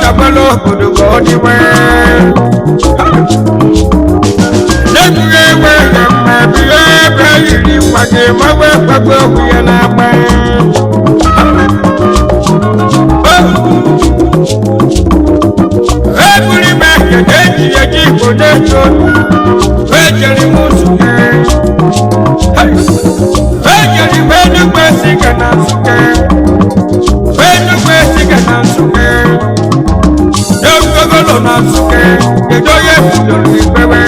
tabalo kudu godi we Nebuye we ma biye be yiri wage ma we pagbo kuye na pa Ebuli me keji eji kode to we jeri musu we jeri me ni kwesi kana suke we ni kwesi kana suke Yo na suke ejo ye fudo ni pewe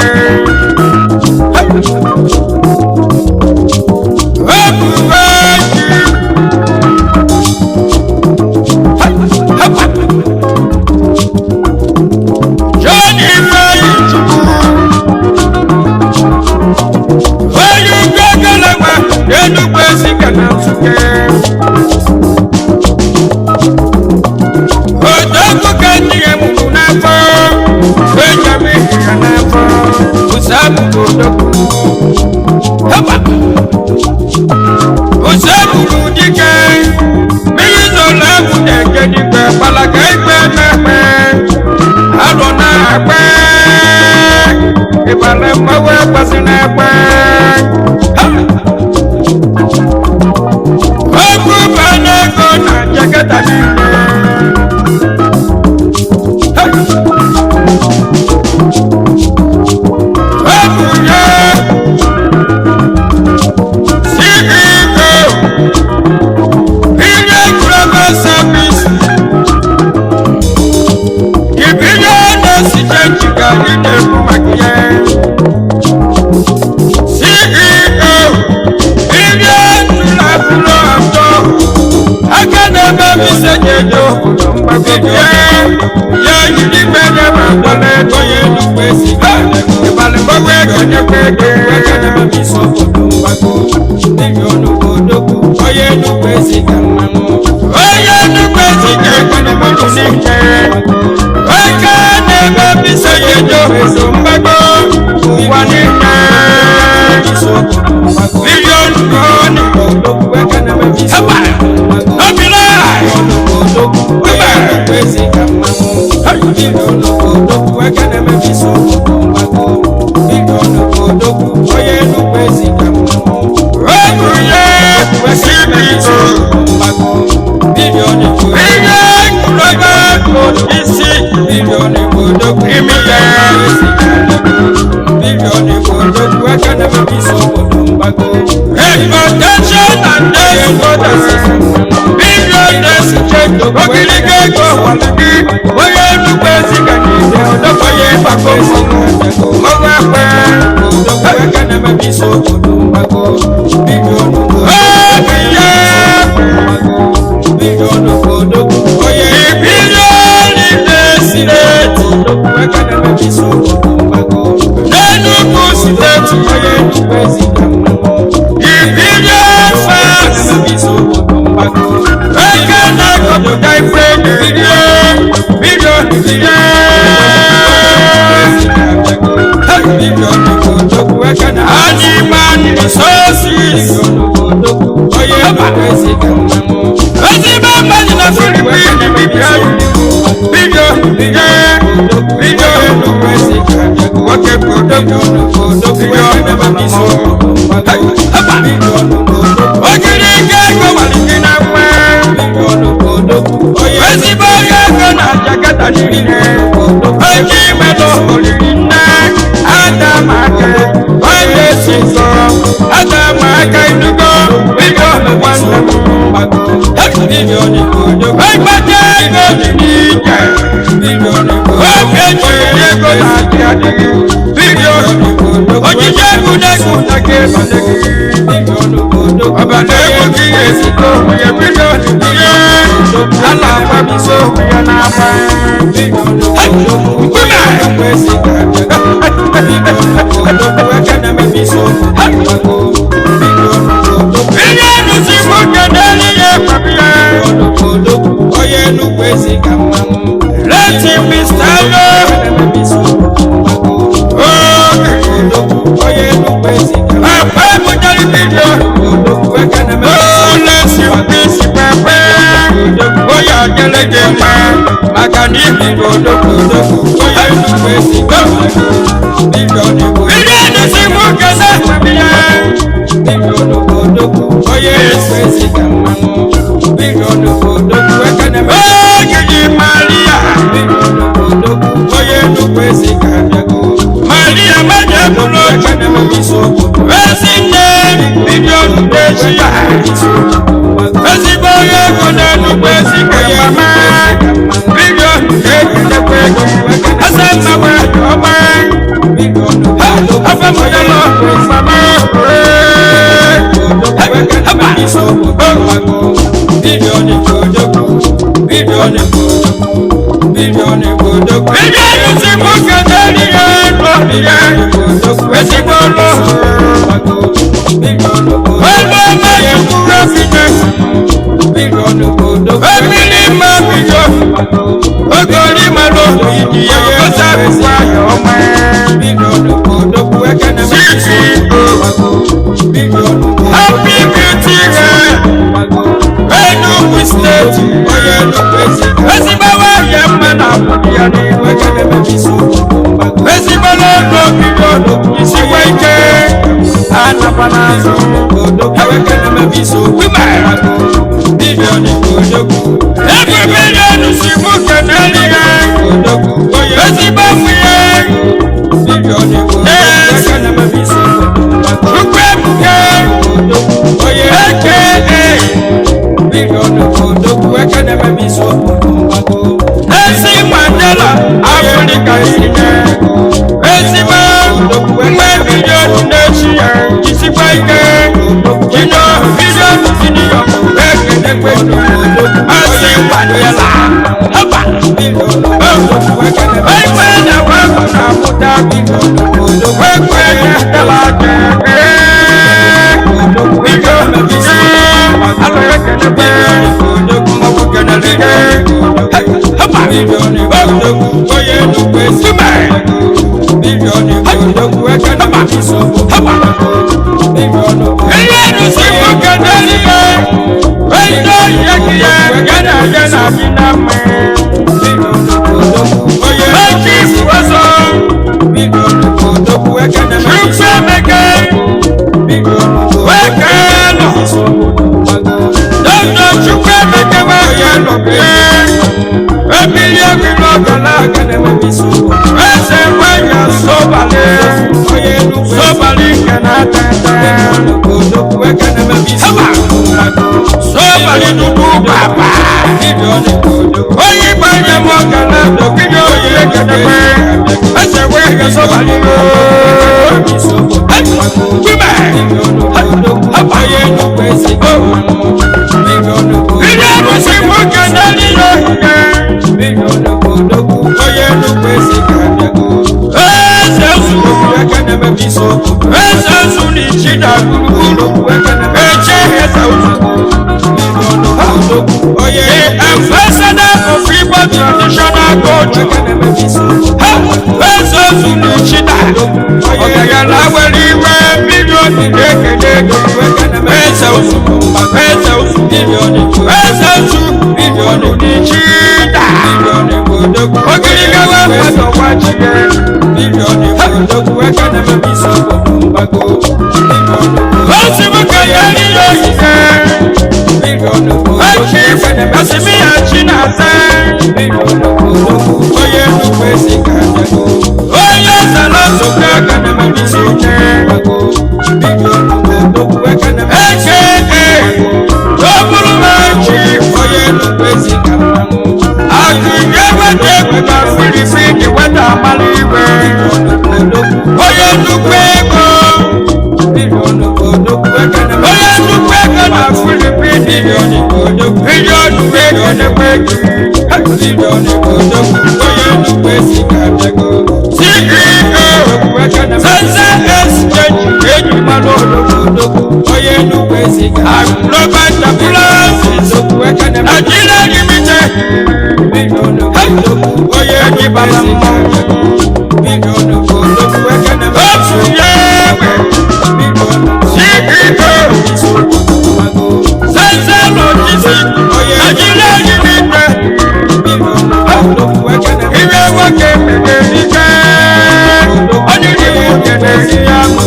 Makani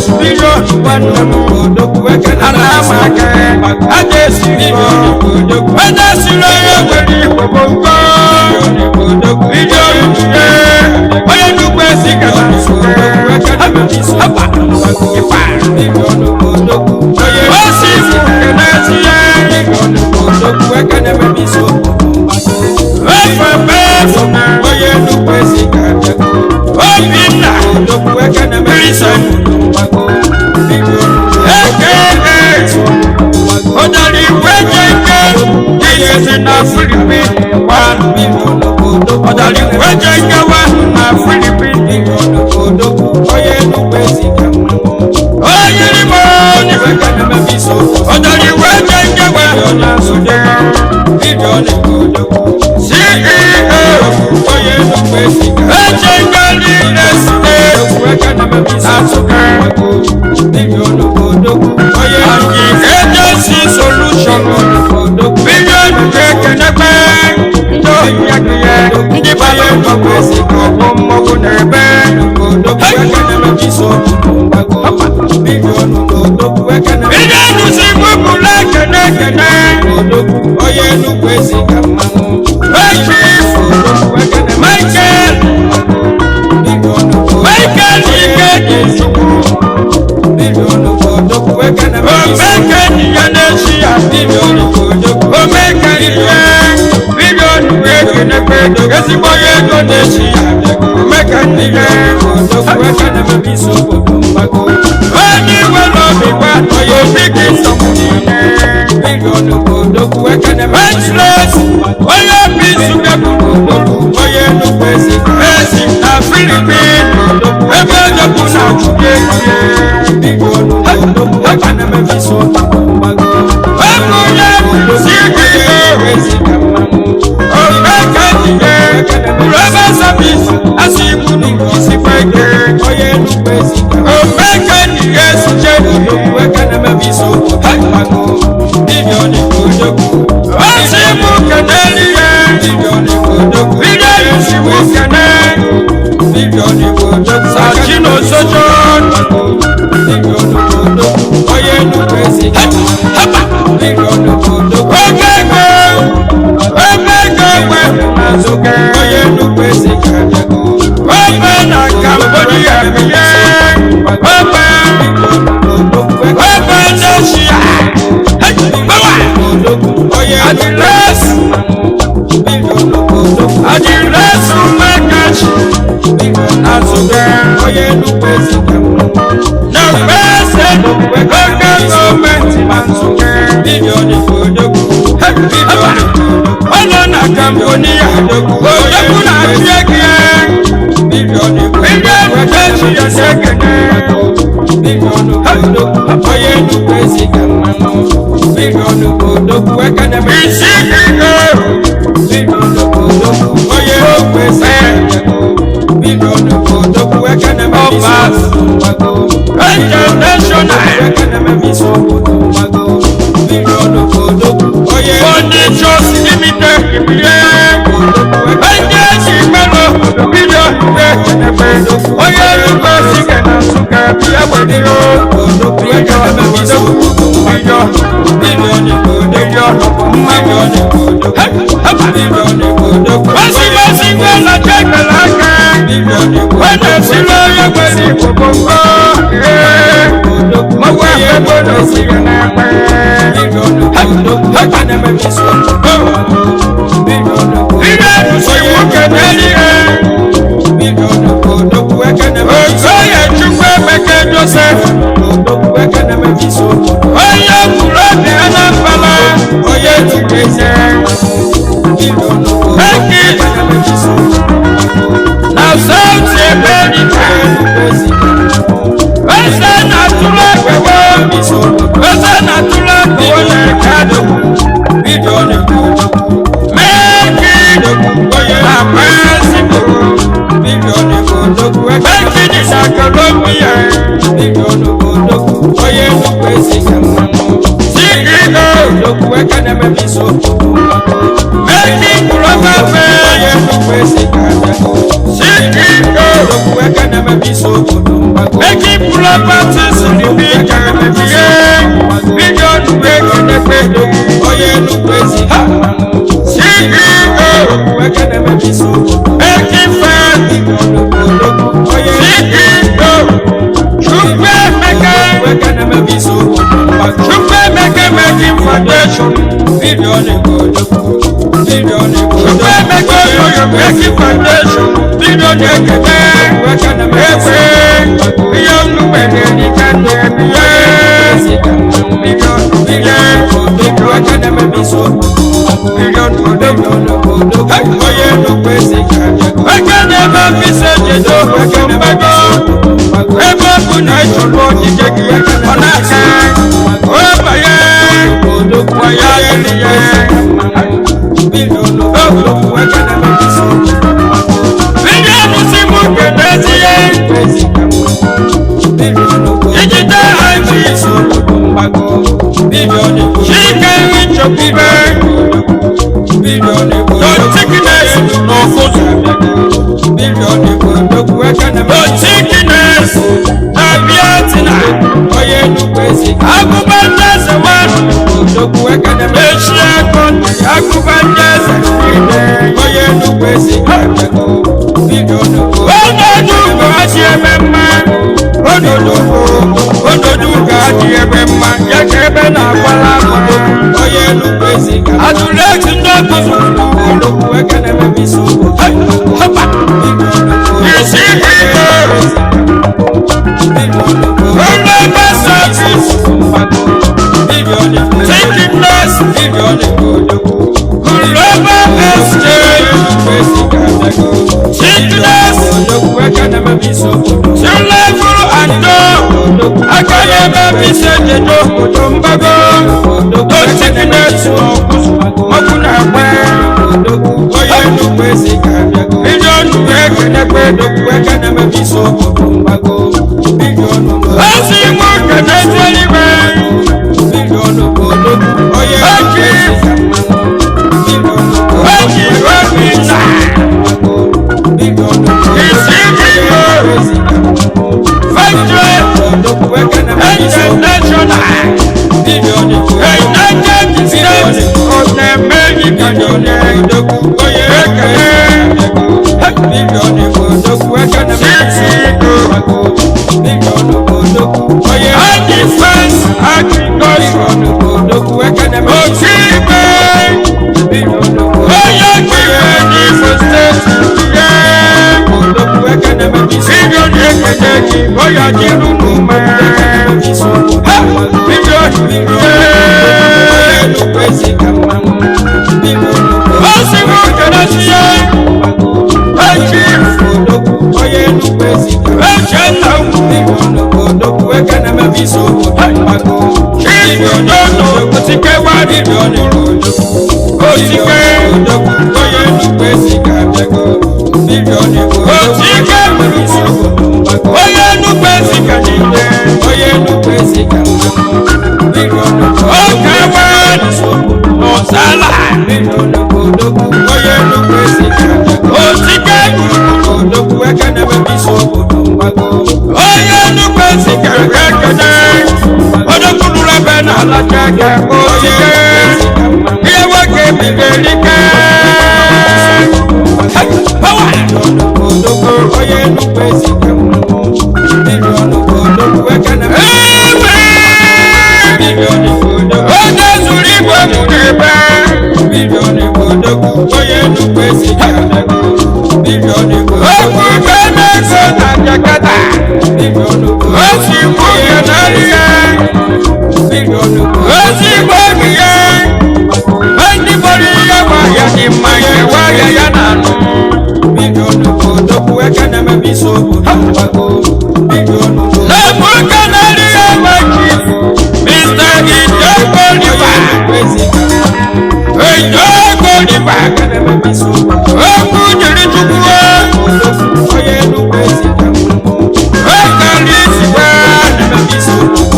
bilion nwanne m odogwu ekene anamaka aja esiri odogwu aja siri onye nwere igbo bongo bilion onye nnukwu esi gara odogwu ekene mebiso bilion odogwu onye osi ifu kene esi ya odogwu ekene mebiso onye nnukwu esi gara Obinna odogwu ekene mebiso Odari wejeke Iyezi na Philippine 1 million Odari wejeke 1 na Philippine odogwu onye nnukwu esi gara Oyirimo ekene mebiso Odari wejeke 1 na Sudan million odogwu CEO onye nnukwu esi gara Ejengeli esite ekene mebiso million odogwu onye agency solution million ekene pe ndo yakiye ndị bale mgbagwo esi ka ọgbọ mmọgwụ na-ebe odogwu ekene mebiso million odogwu ekene million si gbupụla ekene ekene odogwu onye nnukwu esi ka mmanwụ Chief odogwu ekene Michael ike dị ezigbo million odogwu ekene omeke ihe na-echi ya million odogwu omeke ihe million ekene kwedo ezigbo ya ego na-echi ya omeke ihe odogwu ekene mebiso obodo mgbago onye nwere obi gwa onye obi gị nsogbu niile million odogwu ekene mebiso onye obi nsogbu odogwu onye nnukwu ezi na Philippine ebe odogwu na-achụke ihe million odogwu ekene mebiso mgbago onye si gị ezi ka mmanwụ omeke ihe rọba sabis asị ibu n'isi kweke onye nnukwu ezi ka omeke ihe siche odogwu ekene mebiso mgbago million odogwu asị ibu keneli ihe million odogwu ihe isi bụ kene million odogwu sajino sojon million odogwu onye nnukwu ezi ka million odogwu omeke nwe na-azụke onye nnukwu ezi ka ome na Cambodia biye ome n'Asia onye adịresi mmekachi na-azụke onye nnukwu ezi ka na mgbese oke gọọmenti na-azụke million odogwu ọnọ na Cambodia odogwu na-achị ego million echi ya na-ekene million odogwu onye nnukwu ezi ka million odogwu ekene isi ego million odogwu onye nnukwu ezi million odogwu ekene ọbas international ekene mebiso obodo mgbago million odogwu onye furnitures limited ibiye onye eji melo million ekene odogwu onye nnukwu ezi ka na Nsụka biya gbediro odogwu ekene mebiso million odogwu million odogwu osi gwe na chekele aka onye siri onye gwere ikpokpo mọgwụ ego na osiri na-ekpe ekene mebiso ihe so iwu keneli ihe odogwu ekene mebiso onye Chukwu Emeka Joseph odogwu ekene mebiso onye kwuru obi Anambra onye Chukwueze ekene mebiso na South America eze na-atụrụ ekwewe eze na-atụrụ ekwewe na-ekado million meki onye na-akpasi million odogwu meki dị na Colombia million odogwu onye nnukwu ezi ka mmanwụ CEO odogwu ekene mebiso siri bi jarabiye bilion wekene pedo oye nukwezi ha CEO wekene mebiso making fun oye CEO chukwe meke wekene mebiso chukwe meke making foundation bilion ekodo bilion chukwe meke oyo making foundation bilion ekene wekene mebiso bilion nukwezi nikande biye bilion wekene mebiso bilion oye nukwezi wekene mebise jedo wekene mego ebe kuna icholo jijegi onaka obaye oya eliye bilion wekene mebiso bilion simu keneziye ijita hanji bilion chike wichopibe bilion no sickness no food bilion no sickness abiatina oye nukwezi akubandeze wanu eshia konti akubandeze oye nukwezi bilion onodugo asiemema onodugo asiemema yakebe na akwala oye nukwezi aduleki ndokuzu wekene mebiso hopa isi iko olebe service sickness global exchange sickness level and door akanye mebiso jedo kutumbago no sickness mokuna kwe oye nukwezi bilion wekene kwedo wekene mebiso kutumbago bilion asimu kenezeliwe bilion oye oji robisa bilion isikiyo factory international bilion united states of america oye bilion wekene oye defense agriculture wekene otibe oye kiwe ni for state wekene bilion ekeneji oya jirunu me bilion oye nukwezi osimu kenasiye oye nukwezi echeta wekene mebiso chidododo otike wa bilion otike oye nukwezi bilion otike mebiso oye nukwezi kanile oye nukwezi bilion okawa osala bilion oye nukwezi otike wekene mebiso oye nukwezi kekene odokunura bena alajage oye iyeweke biberike oye nukwezi bilion wekene bilion oye zurigwe mukebe bilion oye nukwezi bilion okukene sona jakata osimbu kenariye osimbu kiye endiboriye wayani maye wayaya nanu wekene mebiso lebu kenariye waji mr idogoliva idogoliva okujiri chukwuwe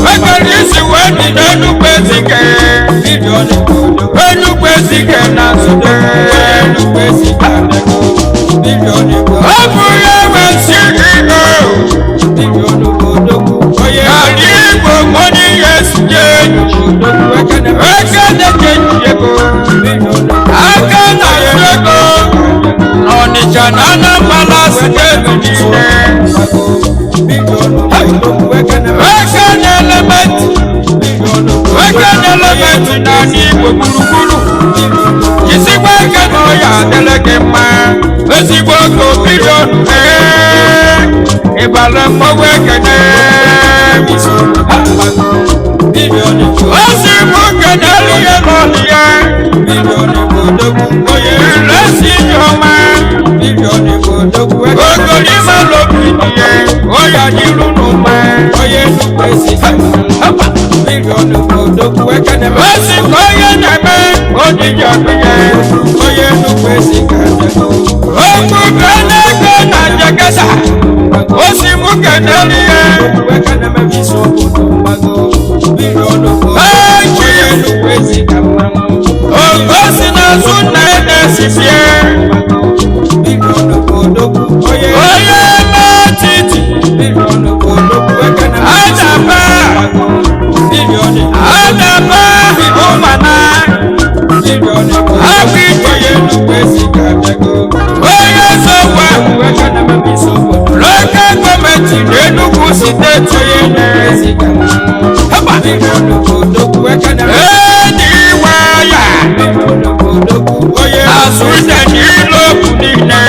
wekalisiwe ninenukwezike enukwezike nasude obuye wesikigo kaliye aka na ego n'Ọnịcha na Anambra steeti niile weke na-elementi na n'Igbo gburugburu jisikwa eke na ọya adịla gị mma ezigbo ogo bilion ịbara mmọnwụ ekene osi mụ kenelu ya n'ọhịa ilesi ijeọma ogolima lobi ihe ọya n'iru n'ụma osi ka onye na-eme odiji ọkpịnye okwu ga-ego na njegada osi mụ kenelu ya ogosi na-azụ nna ya na-esifie onye metiti adaba ụmana onye zọgwa lokal gọọmenti n'Enugu steeti ediwaya na Sweden ilopu niile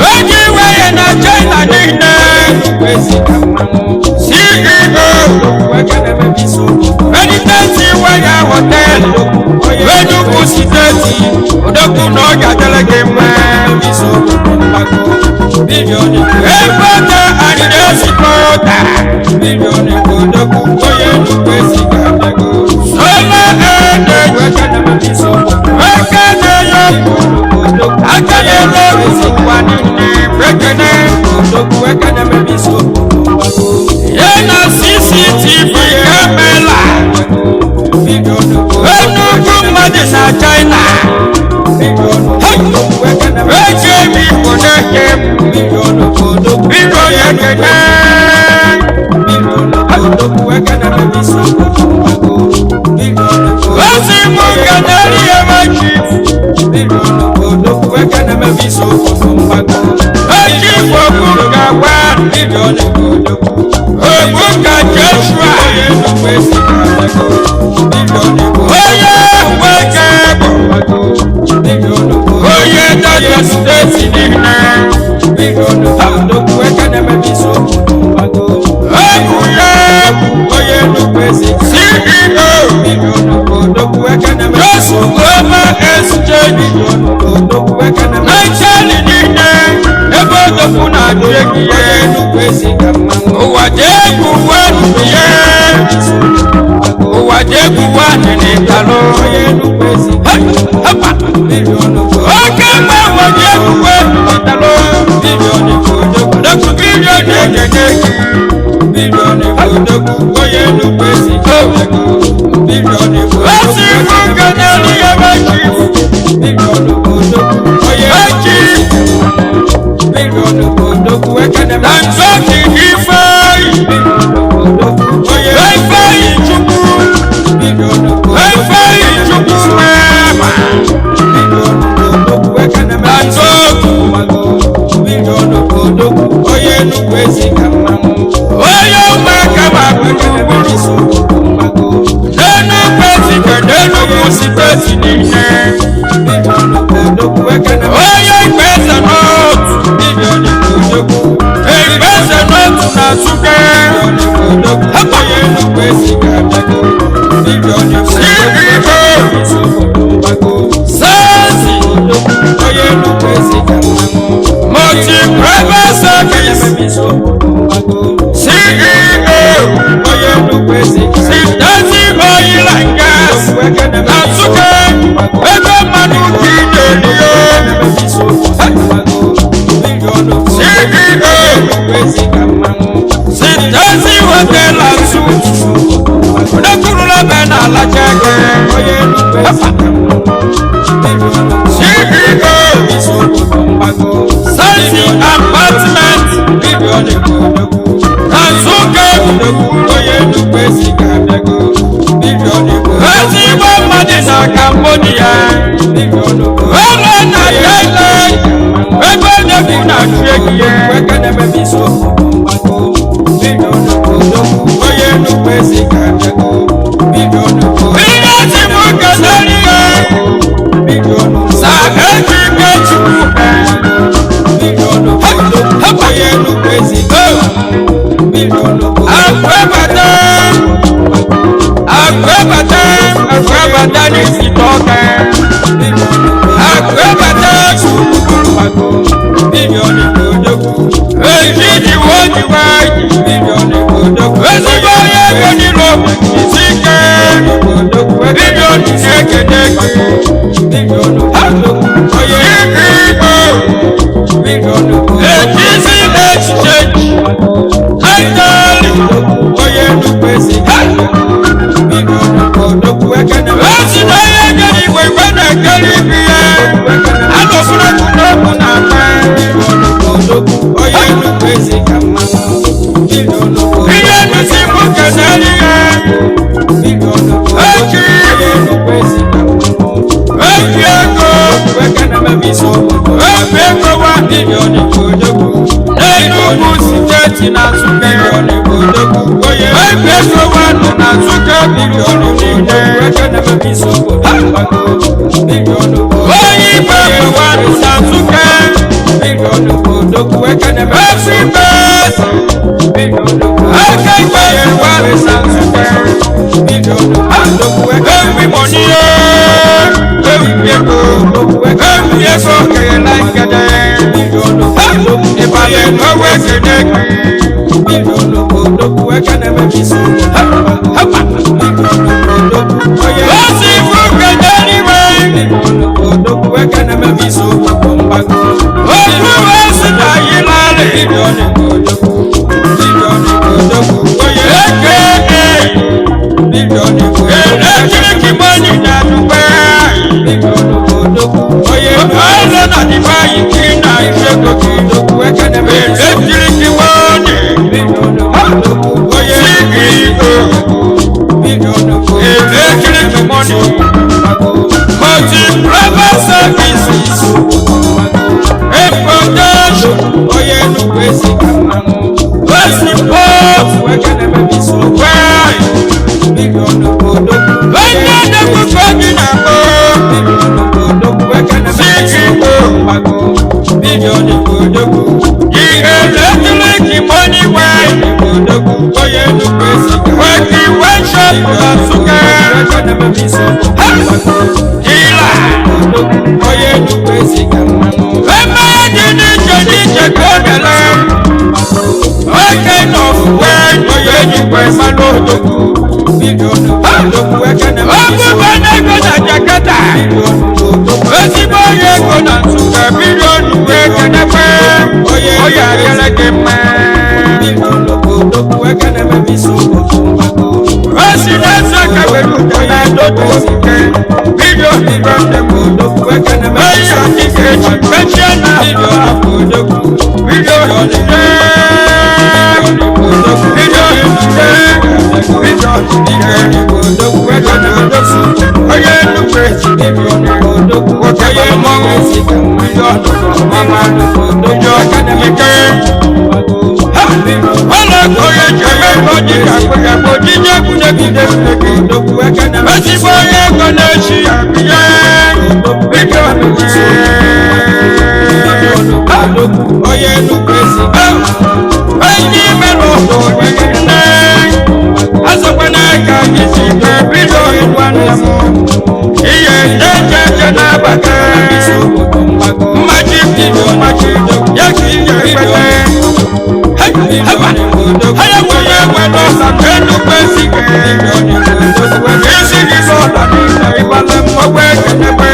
ejiwe ya na China niile CEO Editati Waya Hotel Enugu steeti odogwu na ọga dịrị gị mma ebata arịrị esikọta sola ede ekene ya aka na-ele ụwa niile ekene ya na CCTV kamera Enugu mmadụ na China eji emi Igbo na-eke bilion ekene osi mụ kenelu ya machi eji ogburu ga-agwa Obuka Joshua onye nweke bụ onye Delta steeti niile egwu ya CEO Josu Global Exchange Nigeria niile ebe odogwu na-adụ ego ya ụwa ji egwu ihe ụwa ji egwu nwanne n'ịtalụ oke mgbe ụwa ji egwu n'ịtalụ odogwu bilion ekenye osi mụ kenelu ya mechi na nzọki Ifeanyi Chukwu mema na nzọku onye ụmụaka ma gburugburu n'Enugu steeti niile onye ikpe eze n'otu na Nsukka Sazi Multi Private Service CEO Sitazi Oil and Gas na Nsukka ego mmanụ kidelio CEO Sitazi Hotel and Suites odekurula be na alachake CEO Sansi Apartment na Nsukka onye nnukwu esi ga-abịago bilion ego ezigbo mmadụ na Cambodia bilion ego ụlọ na Thailand ebe onye bi na-achụ egiye eke na-emebi isi obodo mgbago bilion ego onye nnukwu esi ga-abịago bilion ego ihe ezi m kelere ihe bilion ego sa eji ike chukwu bilion ego onye nnukwu esi bilion ego agbẹ́bàtà ní ìsìtọ́kẹ́ agbẹ́bàtà ṣùgbọ́n bílíọ̀nù ìgbòdókù èyí ni wọ́n ti wá bílíọ̀nù ìgbòdókù ezigbo onye ego nílò ìsìnkẹ́ bílíọ̀nù ẹ̀kẹ́dẹ́gbẹ̀ bílíọ̀nù onye ìgbò bílíọ̀nù èyí sí exchange àìdáàlì onye nnukwu esi esi na ihe gere igwe igwe na-ekere ibi ya anọfụrụ n'okwu na akpa onye nnukwu ezi ka mmanwụ ihe nnusi bụ kenere ihe eji eji ego ebi ego 1 bilion odogwu n'Enugu steeti na Nsukka onye ebi ego 1 na Nsukka bilion niile onye igwe ewewadụ na Nsukka efibes aka igwe ewewadụ na Nsukka ewimoniye ewibiego kere ngede ịbanye n'owe kene osi ifu kene n'ime ofu esi na yilali electric money na Dubai ọlọ na Dubai kí na ìṣègùn electric money electric money multi-private services importation onye nnukwu esi ka mmanụ export onye nnukwu gị na-akpọ CEO bilion odogwu ihe electric money onye nnukwu esi ka weki workshop na Nsukka ila onye nnukwu esi ka mmanụ eme dị n'iche n'iche ka ọ bịara oke nọfuwe onye nnukwu mmanụ odogwu ọbụbụ n'ego na Jakarta ezigbo onye ego na Nsukka bilion wee kenekwe onye arịara gị mma o si n'eze ka were udo na-edodo okike bilion onye okike eji mechie na bilion onye nnukwu ezi nwoke ya mmọnwụ ọla onye ji eme oji ka ojije egwuregide ezigbo onye ego na-echi ya ihe onye nnukwu ezi enyi ime n'ụlọ nne azọkwana ka gị si bilion nwanne m ihe ejeje na-abata mmachi bilion ya ka ihe ekpete onye nwere nwere ọsa na nnukwu ezi isi gị n'ụlọ niile ịgbale mmọgwụ ekenebe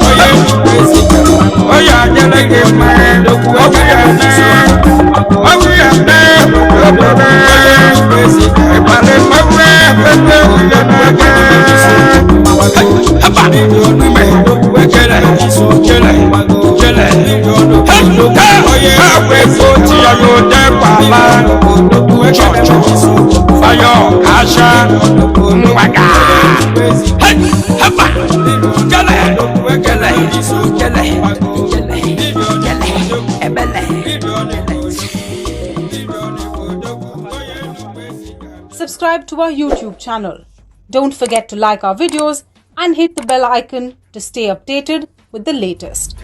onye nnukwu ezi onye ajele gị mma ọgwụ ya nne ịgbale mmọgwụ ekpete uye n'aka onye agwa ego ti ya n'ode kwala chọchọ ọyọ aṣa mwaga hapa kẹlẹ kẹlẹ kẹlẹ kẹlẹ ẹbẹlẹ. Subscribe to our YouTube channel. Don't forget to like our videos and hit the bell icon to stay updated with the latest.